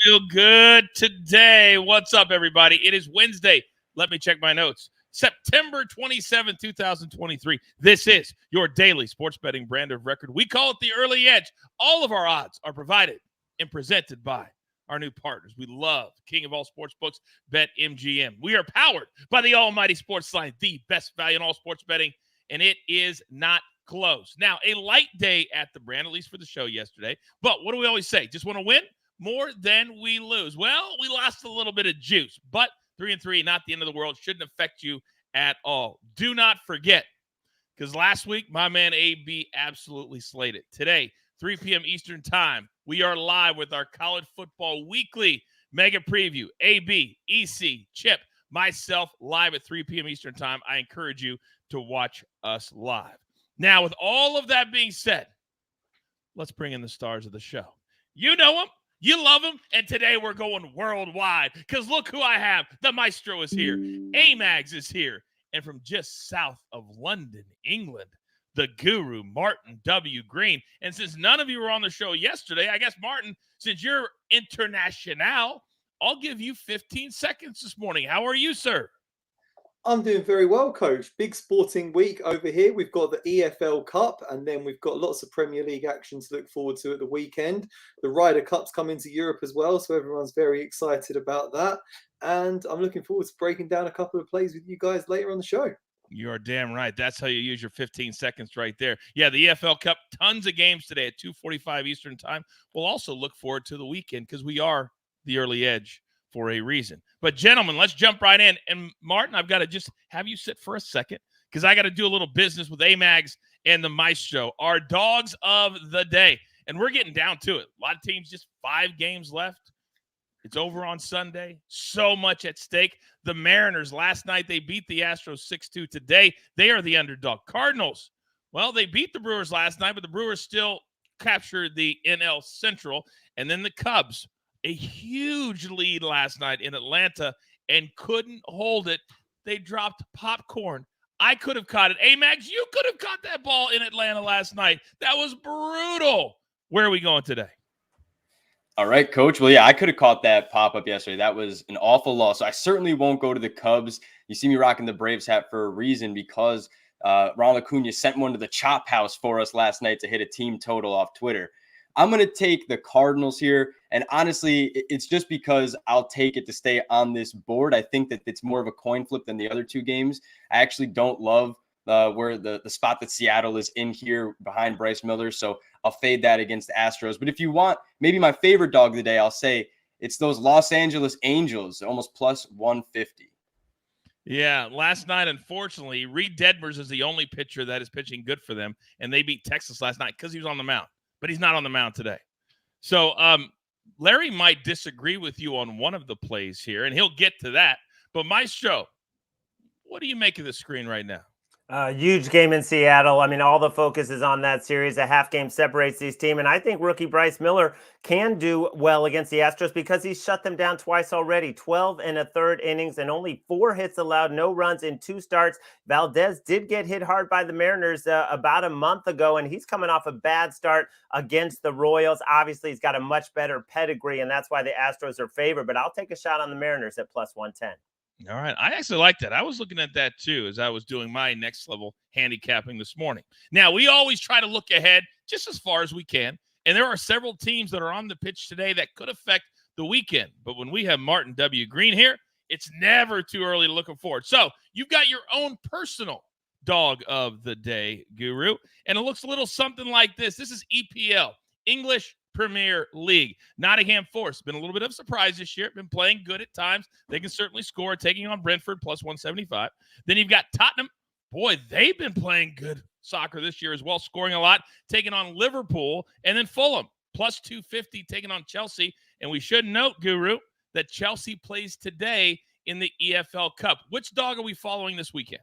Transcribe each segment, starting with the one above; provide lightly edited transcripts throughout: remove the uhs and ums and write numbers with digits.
feel good today. What's up, everybody? It is Wednesday. Let me check my notes. September 27, 2023. This is your daily sports betting brand of record. We call it the Early Edge. All of our odds are provided and presented by our new partners. We love King of all sports books, BetMGM. We are powered by the almighty SportsLine, the best value in all sports betting, and it is not close. Now, a light day at the brand, at least for the show yesterday. But what do we always say? Just want to win more than we lose. Well, we lost a little bit of juice, but 3-3, not the end of the world. Shouldn't affect you at all. Do not forget, because last week, my man AB absolutely slayed it. Today, 3 p.m. Eastern time, we are live with our college football weekly mega preview. AB, EC, Chip, myself, live at 3 p.m. Eastern time. I encourage you to watch us live. Now, with all of that being said, let's bring in the stars of the show. You know them, you love them, and today we're going worldwide because look who I have. The Maestro is here. Amags is here. And from just south of London, England, the guru, Martin W. Green. And since none of you were on the show yesterday, I guess, Martin, since you're international, I'll give you 15 seconds this morning. How are you, sir? I'm doing very well, Coach. Big sporting week over here. We've got the EFL Cup, and then we've got lots of Premier League action to look forward to at the weekend. The Ryder Cup's coming to Europe as well, so everyone's very excited about that. And I'm looking forward to breaking down a couple of plays with you guys later on the show. You are damn right. That's how you use your 15 seconds right there. Yeah, the EFL Cup, tons of games today at 2:45 Eastern time. We'll also look forward to the weekend because we are the early edge for a reason. But, gentlemen, let's jump right in. And, Martin, I've got to just have you sit for a second because I got to do a little business with Amags and the Maestro, our dogs of the day. And we're getting down to it. A lot of teams, just 5 games left. It's over on Sunday. So much at stake. The Mariners, last night, they beat the Astros 6-2. Today, they are the underdog. Cardinals, well, they beat the Brewers last night, but the Brewers still captured the NL Central. And then the Cubs, a huge lead last night in Atlanta and couldn't hold it. They dropped popcorn. I could have caught it. Amags, you could have caught that ball in Atlanta last night. That was brutal. Where are we going today? All right, Coach. Well, yeah, I could have caught that pop-up yesterday. That was an awful loss. So I certainly won't go to the Cubs. You see me rocking the Braves hat for a reason because Ronald Acuna sent one to the chop house for us last night to hit a team total off Twitter. I'm going to take the Cardinals here. And honestly, it's just because I'll take it to stay on this board. I think that it's more of a coin flip than the other 2 games. I actually don't love where the spot that Seattle is in here behind Bryce Miller. So I'll fade that against the Astros. But if you want maybe my favorite dog of the day, I'll say it's those Los Angeles Angels, almost plus 150. Yeah, last night, unfortunately, Reed Detmers is the only pitcher that is pitching good for them. And they beat Texas last night because he was on the mound. But he's not on the mound today. So Larry might disagree with you on one of the plays here, and he'll get to that. But Maestro, what do you make of the screen right now? Huge game in Seattle. I mean, all the focus is on that series. A half game separates these teams. And I think rookie Bryce Miller can do well against the Astros because he's shut them down twice already. 12 1/3 innings and only 4 hits allowed, no runs in 2 starts. Valdez did get hit hard by the Mariners about a month ago, and he's coming off a bad start against the Royals. Obviously, he's got a much better pedigree, and that's why the Astros are favored. But I'll take a shot on the Mariners at plus 110. All right. I actually like that. I was looking at that, too, as I was doing my next level handicapping this morning. Now, we always try to look ahead just as far as we can. And there are several teams that are on the pitch today that could affect the weekend. But when we have Martin W. Green here, it's never too early to look forward. So you've got your own personal dog of the day, Guru. And it looks a little something like this. This is EPL, English Premier League. Nottingham Forest, been a little bit of a surprise this year. Been playing good at times. They can certainly score, taking on Brentford plus 175. Then you've got Tottenham. Boy, they've been playing good soccer this year as well, scoring a lot, taking on Liverpool. And then Fulham, plus 250, taking on Chelsea. And we should note, Guru, that Chelsea plays today in the EFL Cup. Which dog are we following this weekend?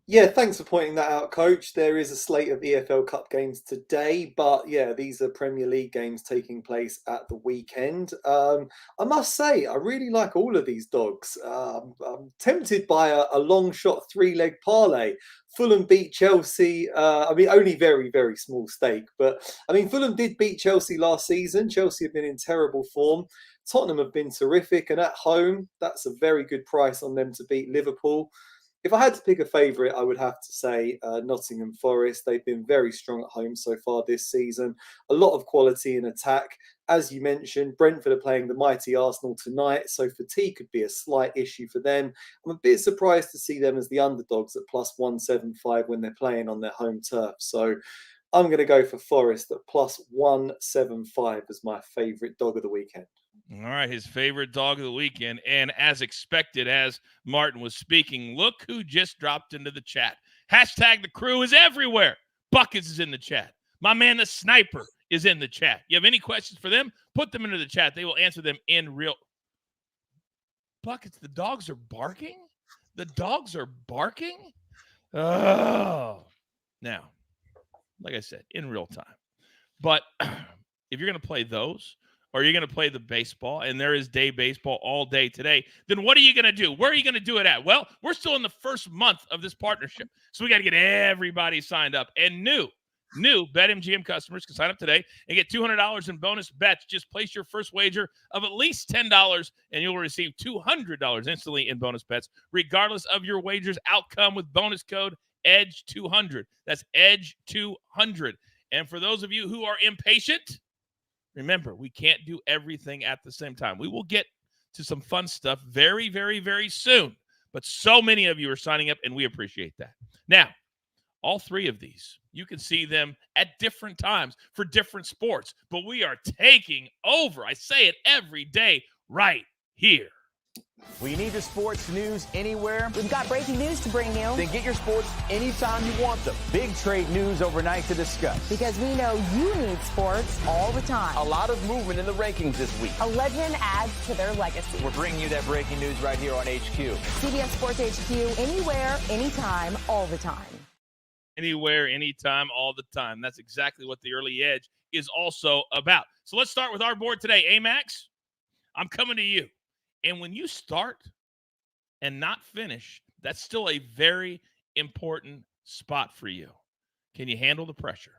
Yeah, thanks for pointing that out, Coach. There is a slate of EFL Cup games today, but yeah, these are Premier League games taking place at the weekend. I must say, I really like all of these dogs. I'm tempted by a long shot three-leg parlay. Fulham beat Chelsea. I mean, only very, very small stake, but I mean, Fulham did beat Chelsea last season. Chelsea have been in terrible form. Tottenham have been terrific, and at home, that's a very good price on them to beat Liverpool. If I had to pick a favourite, I would have to say Nottingham Forest. They've been very strong at home so far this season. A lot of quality in attack. As you mentioned, Brentford are playing the mighty Arsenal tonight, so fatigue could be a slight issue for them. I'm a bit surprised to see them as the underdogs at plus 175 when they're playing on their home turf. So I'm going to go for Forest at plus 175 as my favourite dog of the weekend. All right, his favorite dog of the weekend. And as expected, as Martin was speaking, look who just dropped into the chat. Hashtag the crew is everywhere. Buckets is in the chat. My man, the sniper, is in the chat. You have any questions for them? Put them into the chat. They will answer them in real. Buckets, the dogs are barking? The dogs are barking? Oh. Now, like I said, in real time. But if you're going to play those, or you're going to play the baseball, and there is day baseball all day today, then what are you going to do? Where are you going to do it at? Well, we're still in the first month of this partnership, so we got to get everybody signed up. And new BetMGM customers can sign up today and get $200 in bonus bets. Just place your first wager of at least $10, and you'll receive $200 instantly in bonus bets, regardless of your wager's outcome with bonus code EDGE200. That's EDGE200. And for those of you who are impatient, remember, we can't do everything at the same time. We will get to some fun stuff very, very, very soon. But so many of you are signing up, and we appreciate that. Now, all three of these, you can see them at different times for different sports. But we are taking over. I say it every day right here. We need your sports news anywhere. We've got breaking news to bring you. Then get your sports anytime you want them. Big trade news overnight to discuss. Because we know you need sports all the time. A lot of movement in the rankings this week. A legend adds to their legacy. We're bringing you that breaking news right here on HQ. CBS Sports HQ, anywhere, anytime, all the time. Anywhere, anytime, all the time. That's exactly what the early edge is also about. So let's start with our board today. Amags, I'm coming to you. And when you start and not finish, that's still a very important spot for you. Can you handle the pressure?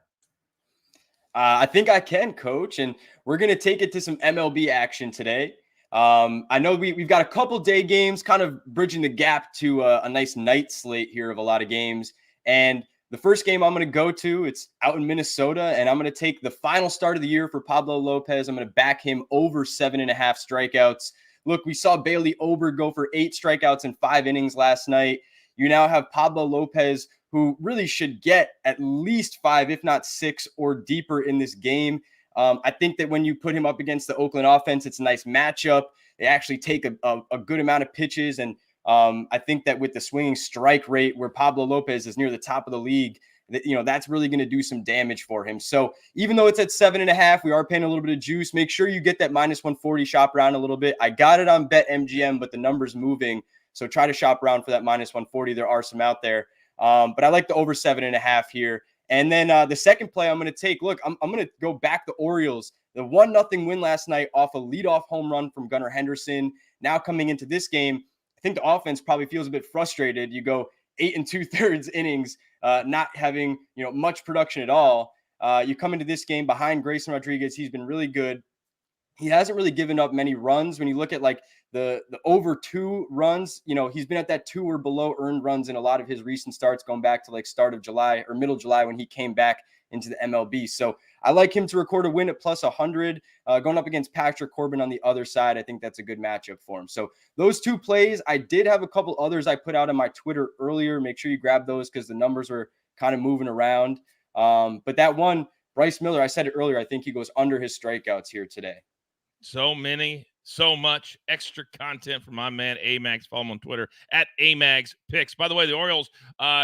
I think I can, Coach. And we're going to take it to some MLB action today. I know we've got a couple day games kind of bridging the gap to a nice night slate here of a lot of games. And the first game I'm going to go to, it's out in Minnesota, and I'm going to take the final start of the year for Pablo Lopez. I'm going to back him over 7.5 strikeouts. Look, we saw Bailey Ober go for 8 strikeouts in 5 innings last night. You now have Pablo Lopez, who really should get at least 5, if not 6, or deeper in this game. I think that when you put him up against the Oakland offense, it's a nice matchup. They actually take a good amount of pitches. And I think that with the swinging strike rate where Pablo Lopez is near the top of the league, that's really going to do some damage for him. So even though it's at 7.5, we are paying a little bit of juice. Make sure you get that minus 140, shop around a little bit. I got it on BetMGM, but the number's moving. So try to shop around for that minus 140. There are some out there. But I like the over 7.5 here. And then the second play I'm going to take, look, I'm going to go back the Orioles. The 1-0 win last night off a leadoff home run from Gunnar Henderson. Now coming into this game, I think the offense probably feels a bit frustrated. You go 8 2/3 innings, not having much production at all. You come into this game behind Grayson Rodriguez. He's been really good. He hasn't really given up many runs. When you look at like the over 2 runs, he's been at that 2 or below earned runs in a lot of his recent starts, going back to like start of July or middle July when he came back into the MLB. So I like him to record a win at plus 100, going up against Patrick Corbin on the other side. I think that's a good matchup for him. So those 2 plays, I did have a couple others I put out on my Twitter earlier. Make sure you grab those because the numbers were kind of moving around. But that one, Bryce Miller, I said it earlier, I think he goes under his strikeouts here today. So much extra content from my man Amags. Follow him on Twitter at Amags Picks. By the way, the Orioles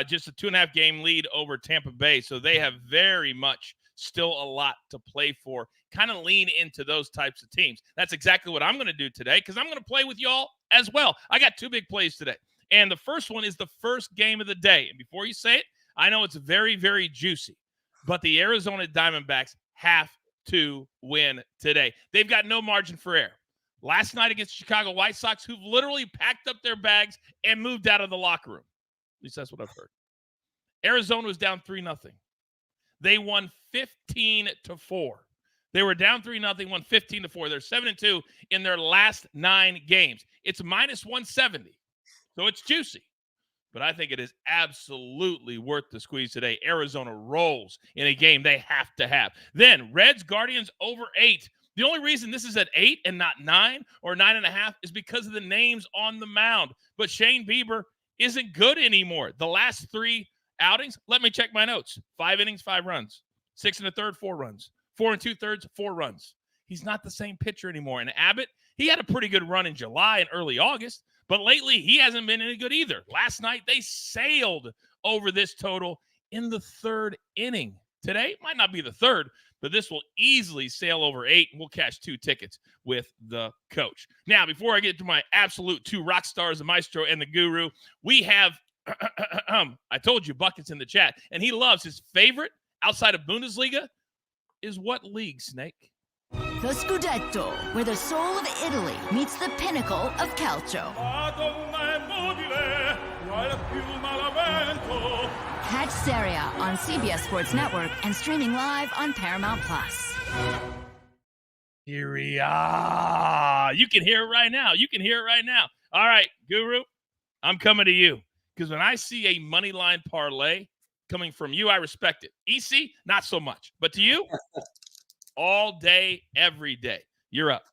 just a 2.5 game lead over Tampa Bay, so they have very much still a lot to play for. Kind of lean into those types of teams. That's exactly what I'm going to do today because I'm going to play with y'all as well. I got 2 big plays today. And the first one is the first game of the day. And before you say it, I know it's very, very juicy, but the Arizona Diamondbacks have to win today. They've got no margin for error. Last night against the Chicago White Sox, who've literally packed up their bags and moved out of the locker room. At least that's what I've heard. Arizona was down 3-0. They won 15-4. They were down 3-0, won 15-4. They're 7-2 in their last 9 games. It's minus 170, so it's juicy. But I think it is absolutely worth the squeeze today. Arizona rolls in a game they have to have. Then Reds, Guardians over 8. The only reason this is at 8 and not 9 or 9.5 is because of the names on the mound. But Shane Bieber isn't good anymore. The last 3 outings, let me check my notes. 5 innings, 5 runs. 6 1/3, 4 runs. 4 2/3, 4 runs. He's not the same pitcher anymore. And Abbott, he had a pretty good run in July and early August, but lately he hasn't been any good either. Last night they sailed over this total in the 3rd inning. Today might not be the 3rd, but this will easily sail over 8, and we'll cash 2 tickets with the coach. Now, before I get to my absolute 2 rock stars, the Maestro and the Guru, we have, I told you, Bucket's in the chat, and he loves his favorite outside of Bundesliga is what league, Snake? The Scudetto, where the soul of Italy meets the pinnacle of calcio. Catch Serie A on CBS Sports Network and streaming live on Paramount+. Serie A. You can hear it right now. You can hear it right now. All right, Guru, I'm coming to you. Because when I see a money line parlay coming from you, I respect it. EC, not so much. But to you, all day, every day. You're up.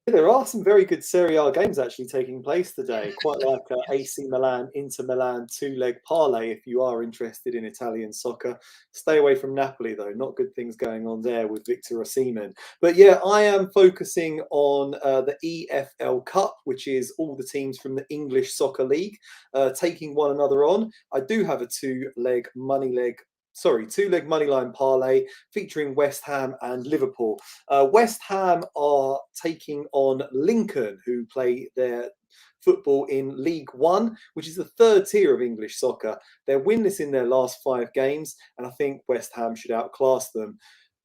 There are some very good Serie A games actually taking place today. Quite like AC Milan, Inter Milan 2-leg parlay if you are interested in Italian soccer. Stay away from Napoli though. Not good things going on there with Victor Osimhen. But yeah, I am focusing on the EFL Cup, which is all the teams from the English Soccer League taking one another on. I do have a two-leg money line parlay featuring West Ham and Liverpool. West Ham are taking on Lincoln, who play their football in League One, which is the 3rd tier of English soccer. They're winless in their last 5 games, and I think West Ham should outclass them.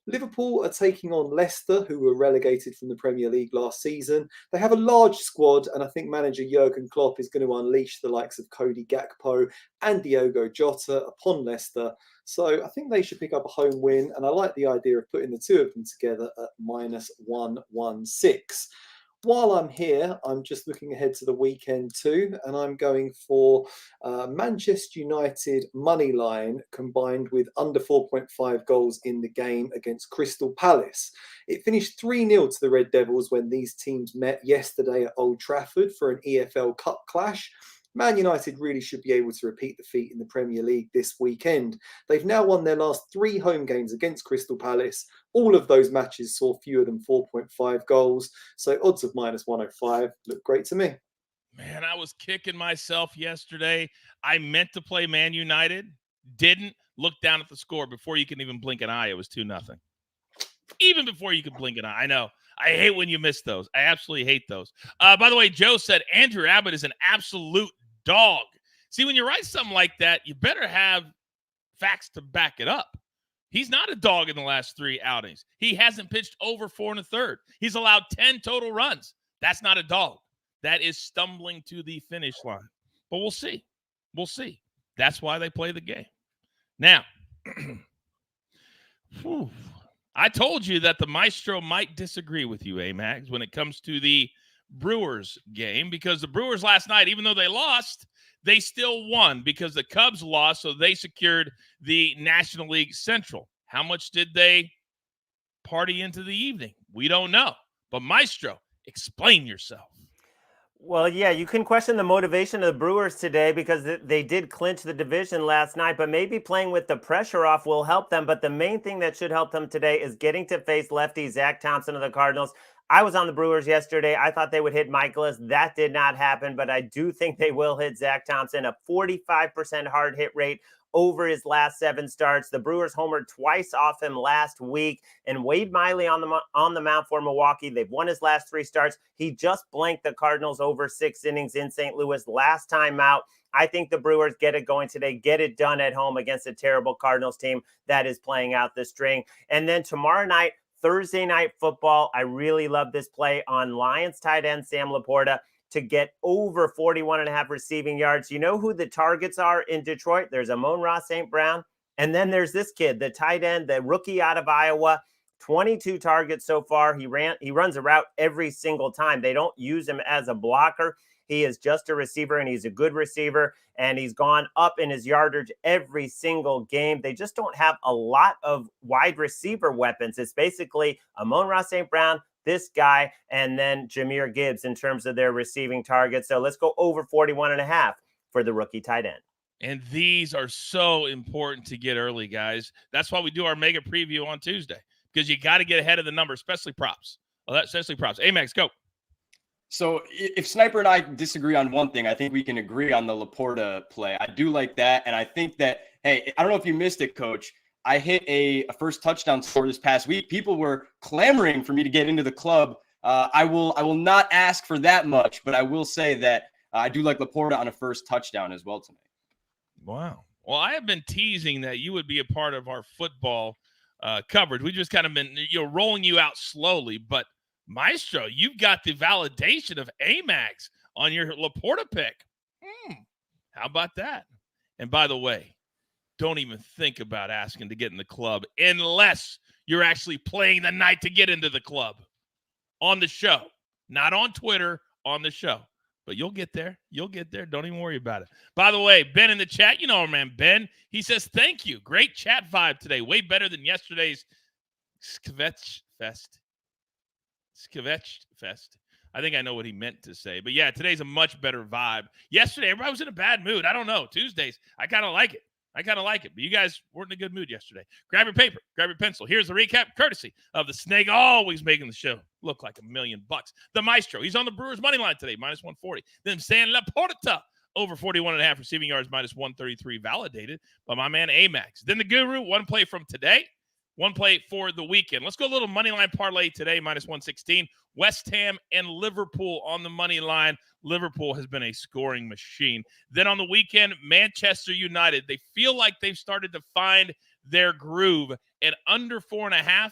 Liverpool are taking on Leicester, who were relegated from the Premier League last season. They have a large squad, and I think manager Jurgen Klopp is going to unleash the likes of Cody Gakpo and Diogo Jota upon Leicester. So I think they should pick up a home win, and I like the idea of putting the 2 of them together at minus 116. While I'm here, I'm just looking ahead to the weekend too, and I'm going for Manchester United money line combined with under 4.5 goals in the game against Crystal Palace. It finished 3-0 to the Red Devils when these teams met yesterday at Old Trafford for an EFL Cup clash. Man United really should be able to repeat the feat in the Premier League this weekend. They've now won their last 3 home games against Crystal Palace. All of those matches saw fewer than 4.5 goals. So odds of minus 105 look great to me. Man, I was kicking myself yesterday. I meant to play Man United, didn't. Look down at the score before you can even blink an eye. It was 2-0. Even before you could blink an eye. I know. I hate when you miss those. I absolutely hate those. By the way, Joe said Andrew Abbott is an absolute dog. See, when you write something like that, you better have facts to back it up. He's not a dog in the last 3 outings. He hasn't pitched over 4 1/3. He's allowed 10 total runs. That's not a dog. That is stumbling to the finish line. But we'll see. We'll see. That's why they play the game. Now, I told you that the Maestro might disagree with you, Amags, when it comes to the Brewers game, because the Brewers last night, even though they lost, they still won because the Cubs lost, so they secured the National League Central. How much did they party into the evening? We don't know. But Maestro, explain yourself. Well, yeah, you can question the motivation of the Brewers today because they did clinch the division last night, but maybe playing with the pressure off will help them. But the main thing that should help them today is getting to face lefty Zach Thompson of the Cardinals. I was on the Brewers yesterday. I thought they would hit Michaelis. That did not happen, but I do think they will hit Zach Thompson, a 45% hard hit rate over his last 7 starts. The Brewers homered twice off him last week, and Wade Miley on the mound for Milwaukee. They've won his last 3 starts. He just blanked the Cardinals over 6 innings in St. Louis last time out. I think the Brewers get it going today, get it done at home against a terrible Cardinals team that is playing out the string. And then tomorrow night, Thursday Night Football, I really love this play on Lions tight end Sam Laporta to get over 41.5 receiving yards. You know who the targets are in Detroit? There's Amon-Ra St. Brown. And then there's this kid, the tight end, the rookie out of Iowa, 22 targets so far. He runs a route every single time. They don't use him as a blocker. He is just a receiver, and he's a good receiver, and he's gone up in his yardage every single game. They just don't have a lot of wide receiver weapons. It's basically Amon-Ra St. Brown, this guy, and then Jahmyr Gibbs in terms of their receiving targets. So let's go over 41.5 for the rookie tight end. And these are so important to get early, guys. That's why we do our mega preview on Tuesday, because you got to get ahead of the number, especially props. Especially props. Amags, go. So if Sniper and I disagree on one thing, I think we can agree on the Laporta play. I do like that. And I think that, hey, I don't know if you missed it, Coach. I hit a first touchdown score this past week. People were clamoring for me to get into the club. I will not ask for that much, but I will say that I do like Laporta on a first touchdown as well tonight. Wow. Well, I have been teasing that you would be a part of our football coverage. We've just kind of been rolling you out slowly, but Maestro, you've got the validation of Amags on your Laporta pick. How about that? And by the way, don't even think about asking to get in the club unless you're actually playing the night to get into the club on the show, not on Twitter, on the show. But you'll get there. You'll get there. Don't even worry about it. By the way, Ben in the chat, you know our man Ben. He says, thank you. Great chat vibe today. Way better than yesterday's Skvetch Fest. I think I know what he meant to say. But yeah, today's a much better vibe. Yesterday, everybody was in a bad mood. I don't know. Tuesdays, I kind of like it. But you guys weren't in a good mood yesterday. Grab your paper. Grab your pencil. Here's the recap, courtesy of the Snake, always making the show look like $1 million. The Maestro. He's on the Brewers' money line today, minus 140. Then San Laporta, over 41.5 receiving yards, minus 133, validated by my man Amags. Then the Guru, one play from today. One play for the weekend. Let's go a little money line parlay today, minus 116. West Ham and Liverpool on the money line. Liverpool has been a scoring machine. Then on the weekend, Manchester United. They feel like they've started to find their groove at under 4.5.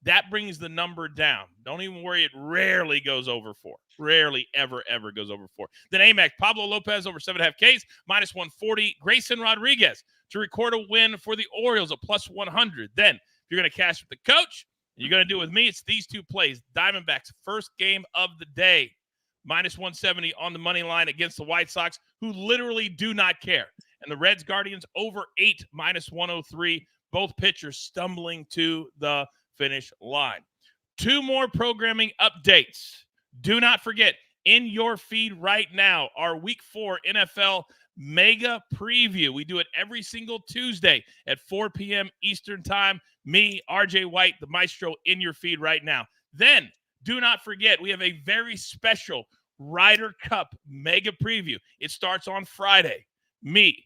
That brings the number down. Don't even worry. It rarely goes over 4. Rarely, ever goes over 4. Then Amex, Pablo Lopez over 7.5 Ks, minus 140. Grayson Rodriguez to record a win for the Orioles at plus 100. Then if you're going to cash with the coach, you're going to do it with me, it's these 2 plays. Diamondbacks, first game of the day, minus 170 on the money line against the White Sox, who literally do not care. And the Reds Guardians over 8, minus 103. Both pitchers stumbling to the finish line. 2 more programming updates. Do not forget, in your feed right now, our Week 4 NFL Mega Preview. We do it every single Tuesday at 4 p.m. Eastern Time. Me, RJ White, the Maestro, in your feed right now. Then, do not forget, we have a very special Ryder Cup Mega Preview. It starts on Friday. Me,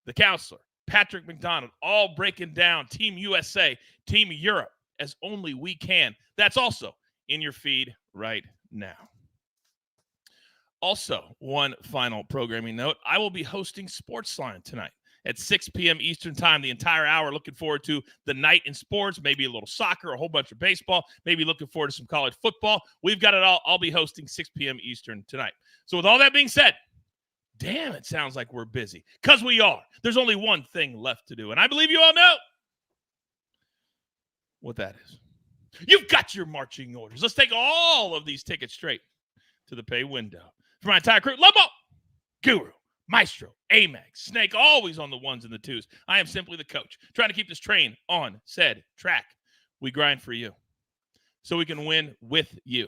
the counselor, Patrick McDonald, all breaking down Team USA, Team Europe, as only we can. That's also in your feed right now. Also, one final programming note. I will be hosting SportsLine tonight at 6 p.m. Eastern Time, the entire hour. Looking forward to the night in sports, maybe a little soccer, a whole bunch of baseball, maybe looking forward to some college football. We've got it all. I'll be hosting 6 p.m. Eastern tonight. So with all that being said, damn, it sounds like we're busy. Because we are. There's only one thing left to do, and I believe you all know what that is. You've got your marching orders. Let's take all of these tickets straight to the pay window. For my entire crew, Lobo, Guru, Maestro, Amags, Snake, always on the 1s and the 2s. I am simply the coach, trying to keep this train on said track. We grind for you so we can win with you.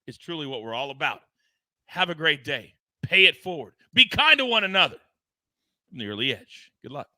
It's truly what we're all about. Have a great day. Pay it forward. Be kind to one another. From the early edge. Good luck.